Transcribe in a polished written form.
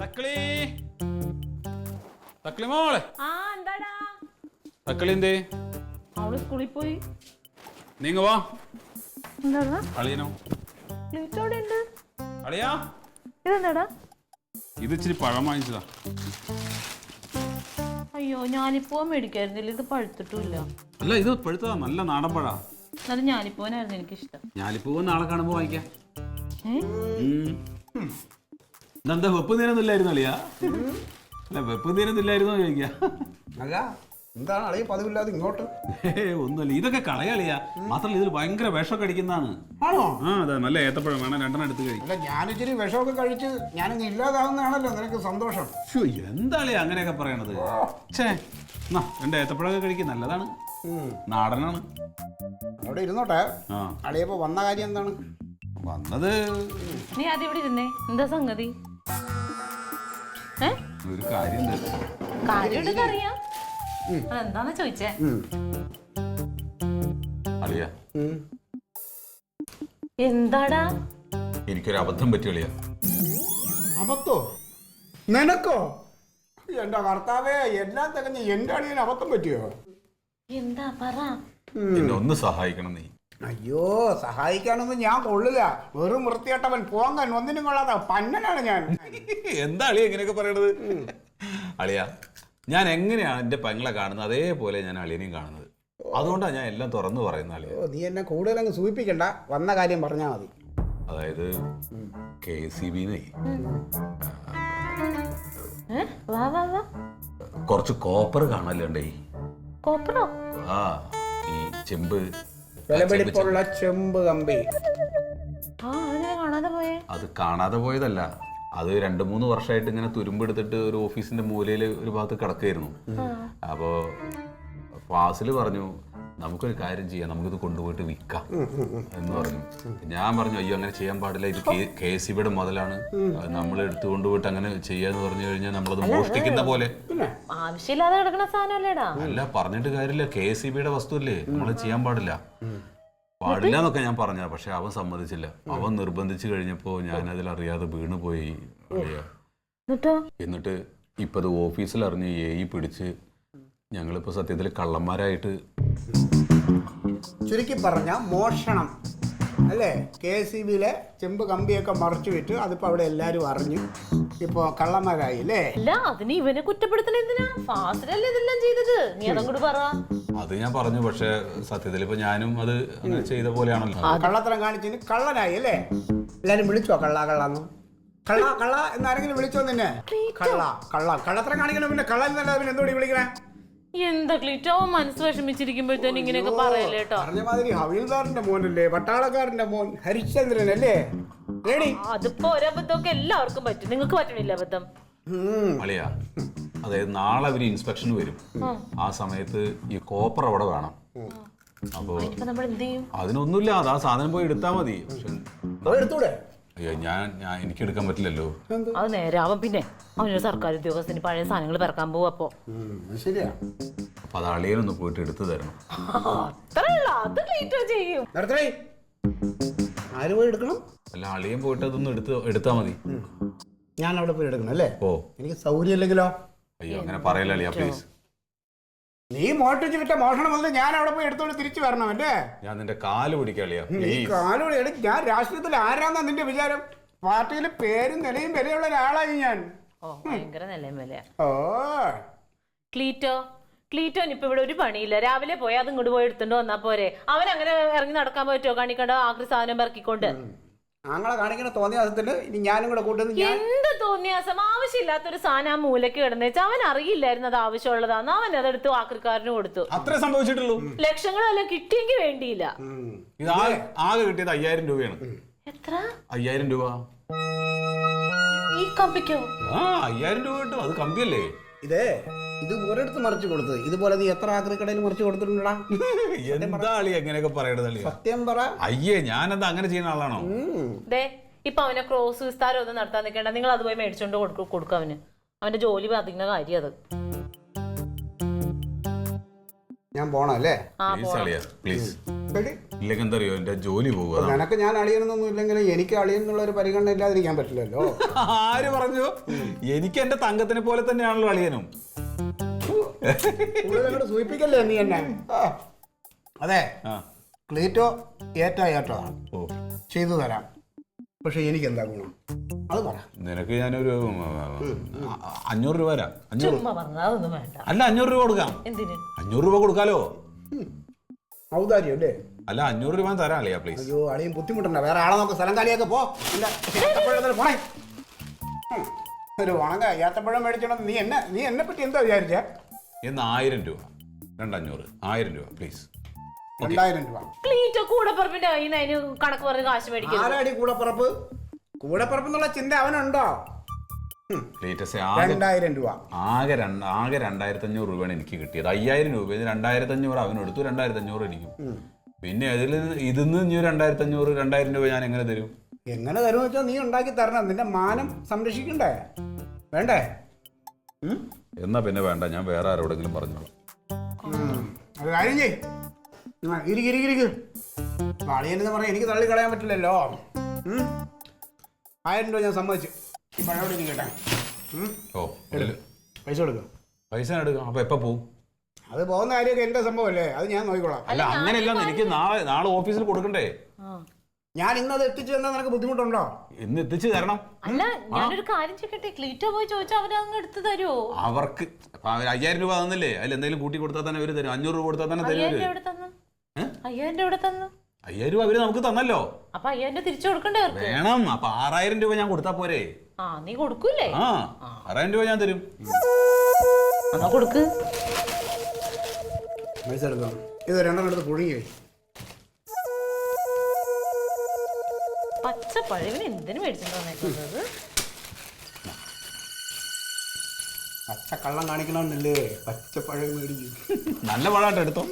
തക്കളി തക്കളി മോളെ എന്താടാ തക്കളി എന്തേ? അവള് സ്കൂളിൽ പോയി. നീങ്ങ വാ. എന്താടാ അളിയനോ? ക്ലീറ്റോടെ ഉണ്ട്. അളിയാ ഇതെന്താടാ? ഇത് ഇച്ചിരി പഴം വാങ്ങിച്ചതാ. അയ്യോ ഞാനിപ്പോ മേടിക്കായിരുന്നില്ല, ഇത് പഴുത്തിട്ടില്ല. അല്ല ഇത് പഴുത്തതാ, നല്ല നാടൻ പഴാ. എന്നാലും ഞാനിപ്പോനായിരുന്നു എനിക്കിഷ്ടം. ഞാനിപ്പോ നാളെ കാണുമ്പോ വാങ്ങിക്കാം. എന്താ വെപ്പ് തീരുന്നില്ലായിരുന്നു അളിയാ? അല്ല വെപ്പ് തീരുന്നില്ലായിരുന്നോ ചോദിക്കാ. അല്ല എന്താണ് അളിയ പതിവില്ലാതെ ഇങ്ങോട്ട്? ഒന്നുമല്ല, ഇതൊക്കെ കളയാളിയാ. മാത്രമല്ല ഇതിൽ ഭയങ്കര വിഷമൊക്കെ അടിക്കുന്നതാണ്. ആണോ? ആ അതെ, നല്ല ഏത്തപ്പഴം വേണം, 2 എടുത്ത് കഴിക്കും. അല്ല ഞാനിച്ചിരി വിഷമൊക്കെ കഴിച്ച് ഞാനിങ്ങ് ഇല്ലാതാവുന്നതാണല്ലോ നിനക്ക് സന്തോഷം. എന്താളിയാ അങ്ങനെയൊക്കെ പറയണത്? ഛേ, 2 ഏത്തപ്പഴമൊക്കെ കഴിക്കും, നല്ലതാണ്, നാടനാണ്. അവിടെ ഇരുന്നോട്ടെ. ആ അളിയപ്പോ വന്ന കാര്യം എന്താണ്? വന്നത് നീ ആദ്യം ഇവിടെ ഇരുന്നേ. എന്താ സംഗതി? ഒരു കാര്യം കാര്യമായിട്ടൊക്കെ അറിയാം. അതെന്താന്ന് ചോദിച്ചേ? അളിയാ എന്താടാ? എനിക്കൊരു അബദ്ധം പറ്റി അളിയാ. അബദ്ധോ? നിനക്കോ? എന്റെ കർത്താവേ, എല്ലാം തികഞ്ഞ് എന്റെ അളിയന് അബദ്ധം പറ്റിയോ? എന്താ പറ. എന്നെ ഒന്ന് സഹായിക്കണം നീ. അയ്യോ സഹായിക്കാനൊന്നും ഞാൻ കൊള്ളില്ല. വെറും വൃത്തികെട്ടവൻ, പോങ്ങൻ, ഒന്നിനും കൊള്ളാതെ പന്നനാണ് ഞാൻ. എന്താ അളിയ ഇങ്ങനെയൊക്കെ പറയണത്? അളിയാ ഞാൻ എങ്ങനെയാണ് എന്റെ പെങ്ങളെ കാണുന്നത് അതേപോലെ ഞാൻ അളിയനെയും കാണുന്നത്. അതുകൊണ്ടാണ് ഞാൻ എല്ലാം തുറന്നു പറയുന്നത് അളിയ. നീ എന്നെ കൂടുതൽ അങ്ങ് സൂചിപ്പിക്കണ്ട, വന്ന കാര്യം പറഞ്ഞാൽ മതി. അതായത് KCB കുറച്ച് കോപ്പർ കാണലുണ്ടേ. കോപ്പറോ? ആ ഈ ചെമ്പ്, വിലപിടിപ്പുള്ള ചെമ്പ് കമ്പി. കാണാതെ പോയേ? അത് കാണാതെ പോയതല്ല, അത് 2-3 വർഷമായിട്ട് ഇങ്ങനെ തുരുമ്പെടുത്തിട്ട് ഒരു ഓഫീസിന്റെ മൂലയിൽ ഒരു ഭാഗത്ത് കിടക്കുകയായിരുന്നു. അപ്പോ ഫാസിൽ പറഞ്ഞു നമുക്കൊരു കാര്യം ചെയ്യാം, നമുക്കിത് കൊണ്ടുപോയിട്ട് വിൽക്കാം എന്ന് പറഞ്ഞു. ഞാൻ പറഞ്ഞു അയ്യോ അങ്ങനെ ചെയ്യാൻ പാടില്ല, ഇത് KCBയുടെ മുതലാണ്, നമ്മൾ എടുത്തു കൊണ്ടുപോയിട്ട് അങ്ങനെ ചെയ്യാന്ന് പറഞ്ഞു കഴിഞ്ഞാൽ നമ്മളത് മോഷ്ടിക്കുന്ന പോലെ. ആവശ്യമില്ലാതെ കിടക്കുന്ന സാധനമല്ലേടാ. അല്ല പറഞ്ഞിട്ട് കാര്യമില്ല, KCBയുടെ വസ്തുവല്ലേ, നമ്മളത് ചെയ്യാൻ പാടില്ല എന്നൊക്കെ ഞാൻ പറഞ്ഞ. പക്ഷെ അവൻ സമ്മതിച്ചില്ല. അവൻ നിർബന്ധിച്ചു കഴിഞ്ഞപ്പോ ഞാൻ അതിലറിയാതെ വീണുപോയി. എന്നിട്ട് ഇപ്പൊ അത് ഓഫീസിൽ അറിഞ്ഞ് AE പിടിച്ച് ഞങ്ങളിപ്പോ സത്യത്തിൽ കള്ളന്മാരായിട്ട്. ചുരുക്കി പറഞ്ഞ മോഷണം അല്ലേ? KCBയിലെ ചെമ്പ് കമ്പിയൊക്കെ മറച്ചു വിറ്റ് അതിപ്പോ അവിടെ എല്ലാരും അറിഞ്ഞു, ഇപ്പൊ കള്ളന്മാരായി അല്ലേ? അല്ല അതിന് ഇവനെ കുറ്റപ്പെടുത്തണ എന്തിനാ? ഫാസിലല്ലേ ഇതെല്ലാം ചെയ്തത്, നീ അതങ്ങോട്ട് പറ. അത് ഞാൻ പറഞ്ഞു, പക്ഷെ സത്യത്തിൽ ഇപ്പൊ ഞാനും അത് അങ്ങനെ ചെയ്ത പോലെയാണല്ലോ. കള്ളത്തരം കാണിച്ചതിന് കള്ളനായി അല്ലേ? എല്ലാരും വിളിച്ചോ കള്ള കള്ളന്ന്? കള്ള കള്ള എന്നാരെങ്കിലും വിളിച്ചോ നിന്നെ? കള്ള കള്ള കള്ളത്തരം കാണിക്കണം, പിന്നെ കള്ള എന്നല്ല പിന്നെ എന്തോടി വിളിക്കണേ? എന്താ ക്ലീറ്റോ മനസ്സ് വിഷമിച്ചിരിക്കുമ്പോഴത്തേനും ഇങ്ങനെയൊക്കെ പറയല്ലേ കേട്ടോ. പറഞ്ഞ മാതിരി ഹവീൽദാറിന്റെ മോനല്ലേ, പട്ടാളക്കാരന്റെ മോൻ ഹരിശ്ചന്ദ്രൻ അല്ലേ? അതിപ്പോ ഒരബദ്ധമൊക്കെ എല്ലാവർക്കും പറ്റും, നിങ്ങൾക്ക് പറ്റണില്ല അബദ്ധം. അളിയാ അതായത് നാളെ അവര് ഇൻസ്പെക്ഷന് വരും, ആ സമയത്ത് ഈ കോപ്പർ അവിടെ വേണം. അപ്പൊ നമ്മൾ എന്ത് ചെയ്യും? അതിനൊന്നുമില്ല, അത് ആ സാധനം പോയി എടുത്താ മതി. പക്ഷെ എടുത്തൂടെ? അയ്യോ എനിക്ക് എടുക്കാൻ പറ്റില്ലല്ലോ. അത് നേരെ അവൻ പിന്നെ അവനൊരു സർക്കാർ ഉദ്യോഗസ്ഥന് പഴയ സാധനങ്ങൾ പിറക്കാൻ പോവും. അപ്പൊ ശരിയാ, അപ്പൊ അത് അളിയനൊന്ന് പോയിട്ട് എടുത്തു തരണം. ചെയ്യും. ആര് പോയി എടുക്കണം? അല്ല അളിയൻ പോയിട്ട് അതൊന്ന് എടുത്താ മതി. ഞാൻ അവിടെ പോയി എടുക്കണം അല്ലേ? ഓ എനിക്ക് സൗകര്യം ഇല്ലെങ്കിലോ? അയ്യോ അങ്ങനെ പറയല അളിയാ പ്ലീസ്. നീ മോഷ്ടിച്ച് വിറ്റ മോഷണം വന്ന് ഞാൻ അവിടെ പോയി എടുത്തോണ്ട് തിരിച്ചു വരണം അല്ലേ? ഞാൻ നിന്റെ കാല് പിടിക്കാളിയാ. കാലോട് എടു. ഞാൻ രാഷ്ട്രീയത്തിൽ ആരാന്നാ നിന്റെ വിചാരം? പാർട്ടിയിൽ പേരും നിലയും വിലയുള്ള ഒരാളായി ഞാൻ. ഭയങ്കര നിലയും വില. ഓ ക്ലീറ്റോന് ഇപ്പൊ ഇവിടെ ഒരു പണിയില്ല, രാവിലെ പോയി അത് ഇങ്ങോട്ട് പോയി എടുത്തോണ്ട് വന്നാ പോരെ. അവൻ അങ്ങനെ ഇറങ്ങി നടക്കാൻ പറ്റുമോ? കാണിക്കണ്ടോ ആക്രി സാധനം പെറക്കിക്കൊണ്ട്? ഞങ്ങളെ കാണിക്കണ തോന്നിയാസത്തിന് ഇനി ഞാനും കൂടെ കൂട്ടുന്നു. എന്ത് തോന്നിയാസം? ആവശ്യമില്ലാത്തൊരു സാധനം ആ മൂലക്ക് കിടന്നേച്ച് അവൻ അറിയില്ലായിരുന്നു അത് ആവശ്യമുള്ളതാന്ന്. അവൻ അതെടുത്ത് ആക്രിക്കാരന് കൊടുത്തു. അത്രേ സംഭവിച്ചിട്ടുള്ളൂ. ലക്ഷങ്ങളെല്ലാം കിട്ടിയെങ്കിൽ വേണ്ടിയില്ല. ഇത് ആകെ കിട്ടിയത് 5000 രൂപയാണ്. എത്ര? 5000 രൂപ. ഈ കമ്പിക്കോ? 5000 രൂപ കിട്ടും, അത് കമ്പിയല്ലേ? ഇത് ഒരിടത്ത് മറിച്ച് കൊടുത്തത് ഇതുപോലെ നീ എത്ര ആക്രിക്കടയിൽ മറിച്ച് കൊടുത്തിട്ടുണ്ടാ? എന്താ അളി എങ്ങനെയൊക്കെ പറയണത്? സത്യം പറ. അയ്യേ ഞാനെന്താ അങ്ങനെ ചെയ്യുന്ന ആളാണോ? ഇപ്പൊ അവനെ ക്രോസ് വിസ്താരം ഒന്നും നടത്താൻ നിൽക്കേണ്ട, നിങ്ങൾ അത് പോയി മേടിച്ചോണ്ട് കൊടുക്കും. അവന്റെ ജോലി ബാധിക്കുന്ന കാര്യം അത്. ഞാൻ പോണല്ലേ? പ്ലീസ്. ഇല്ലെങ്കിൽ എന്താ അറിയോ എൻ്റെ ജോലി പോകുക നിനക്ക് ഞാൻ അളിയനൊന്നും ഇല്ലെങ്കിലും എനിക്ക് അളിയൻ എന്നുള്ള ഒരു പരിഗണന ഇല്ലാതിരിക്കാൻ പറ്റില്ലല്ലോ. ആര് പറഞ്ഞു? എനിക്ക് എൻ്റെ തങ്കത്തിനെ പോലെ തന്നെയാണല്ലോ അളിയനും. കൂടുതലങ്ങോട്ട് സൂചിപ്പിക്കല്ലേ നീ എന്നെ. അതെ, ക്ലീറ്റോ ഏറ്റതാണ്, ചെയ്തു തരാം. പക്ഷെ എനിക്ക് എന്താ ഗുണം അത് പറ. നിനക്ക് ഞാനൊരു 500 രൂപ തരാം. 500 അല്ല 500 രൂപ കൊടുക്കാം. 500 രൂപ കൊടുക്കാലോ. ഔദാര്യം അല്ലേ? അല്ല 500 രൂപ തരാം അളിയാ പ്ലീസ്. അയ്യോ അളിയും ബുദ്ധിമുട്ടുണ്ടോ? വേറെ ആളെ നോക്ക്, സ്ഥലം കാലിയൊക്കെ പോ. പോണേ. ഒരു ഉണങ്ങ ഏത്തപ്പഴം മേടിച്ചോണ്ട് നീ എന്നെ പറ്റി എന്താ വിചാരിച്ചേ? എന്ന് 1000 രൂപ 2500 1000 രൂപ പ്ലീസ്. 2000 രൂപ. ക്ലീറ്റോ കൂടപ്പറപ്പിന്റെ കയ്യിൽ അതിന് കണക്ക് പറഞ്ഞ് കാശ് മേടിക്കും. ആരാടി കൂടപ്പറപ്പ്? കൂടപ്പറപ്പ് എന്നുള്ള ചിന്ത അവനുണ്ടോ? 2000 രൂപ. ആകെ 2500 രൂപയാണ് എനിക്ക് കിട്ടിയത്. 5000 രൂപ 2500 അവനെടുത്തു, 2500 എനിക്കും. പിന്നെ ഇതിന്ന് ഇനി 2500 2000 രൂപ ഞാൻ എങ്ങനെ തരും? എങ്ങനെ തരുമെന്ന് വെച്ചാൽ നീ ഉണ്ടാക്കി തരണം. നിന്റെ മാനം സംരക്ഷിക്കണ്ടേ? വേണ്ടേ? എന്നാ പിന്നെ വേണ്ട, ഞാൻ വേറെ ആരോടെങ്കിലും പറഞ്ഞോളാം. അത് കാര്യം ചെയ്. ഇരിക്ക്. അളിയെന്ന് പറയാൻ എനിക്ക് തള്ളി കളയാൻ പറ്റില്ലല്ലോ. 1000 രൂപ ഞാൻ സമ്മതിച്ചു. ഈ പഴയോടെ ഇരിക്കട്ടെ. പൈസ കൊടുക്കും. പൈസ എടുക്കാം. അപ്പൊ എപ്പോ പോവും? അത് പോകുന്ന കാര്യമൊക്കെ എന്റെ സംഭവമല്ലേ, അത് ഞാൻ നോക്കിക്കോളാം. അല്ല അങ്ങനെയല്ല, എനിക്ക് നാളെ ഓഫീസിൽ കൊടുക്കണ്ടേ? ഞാൻ ഇന്നത് എത്തിച്ചു തന്നാൽ നിനക്ക് ബുദ്ധിമുട്ടുണ്ടോ? ഇന്ന് എത്തിച്ചു തരണം. അല്ല ഞാനൊരു കാര്യം ചെയ്യട്ടെ, ക്ലീറ്റോ പോയി ചോദിച്ചാൽ അവരങ്ങ് എടുത്ത് തരുമോ? അവർക്ക് 5000 രൂപ തന്നില്ലേ, അതിൽ എന്തെങ്കിലും കൂട്ടി കൊടുത്താൽ തന്നെ അവര് തരും. 500 രൂപ കൊടുത്താൽ തന്നെ തരും. 5000 രൂപ തന്നു. 5000 രൂപ അവര് നമുക്ക് തന്നല്ലോ. അപ്പൊ 5000 തിരിച്ചു കൊടുക്കണ്ടേ അവർക്ക്? വേണം. അപ്പൊ 6000 രൂപ ഞാൻ കൊടുത്താ പോരെ? നീ കൊടുക്കൂലേ? 6000 രൂപ ഞാൻ തരും. എന്നാ കൊടുക്ക്. പൈസ എടുക്കണം. ഇത് 2 എടുത്ത് പുഴുങ്ങി. പച്ച പഴവിന് എന്തിനു മേടിച്ചിട്ടുണ്ടെന്നത്? പച്ച കള്ളം കാണിക്കണമെന്നില്ലേ പച്ചപ്പഴം മേടിക്കും. നല്ല പഴമായിട്ട് എടുത്തോ.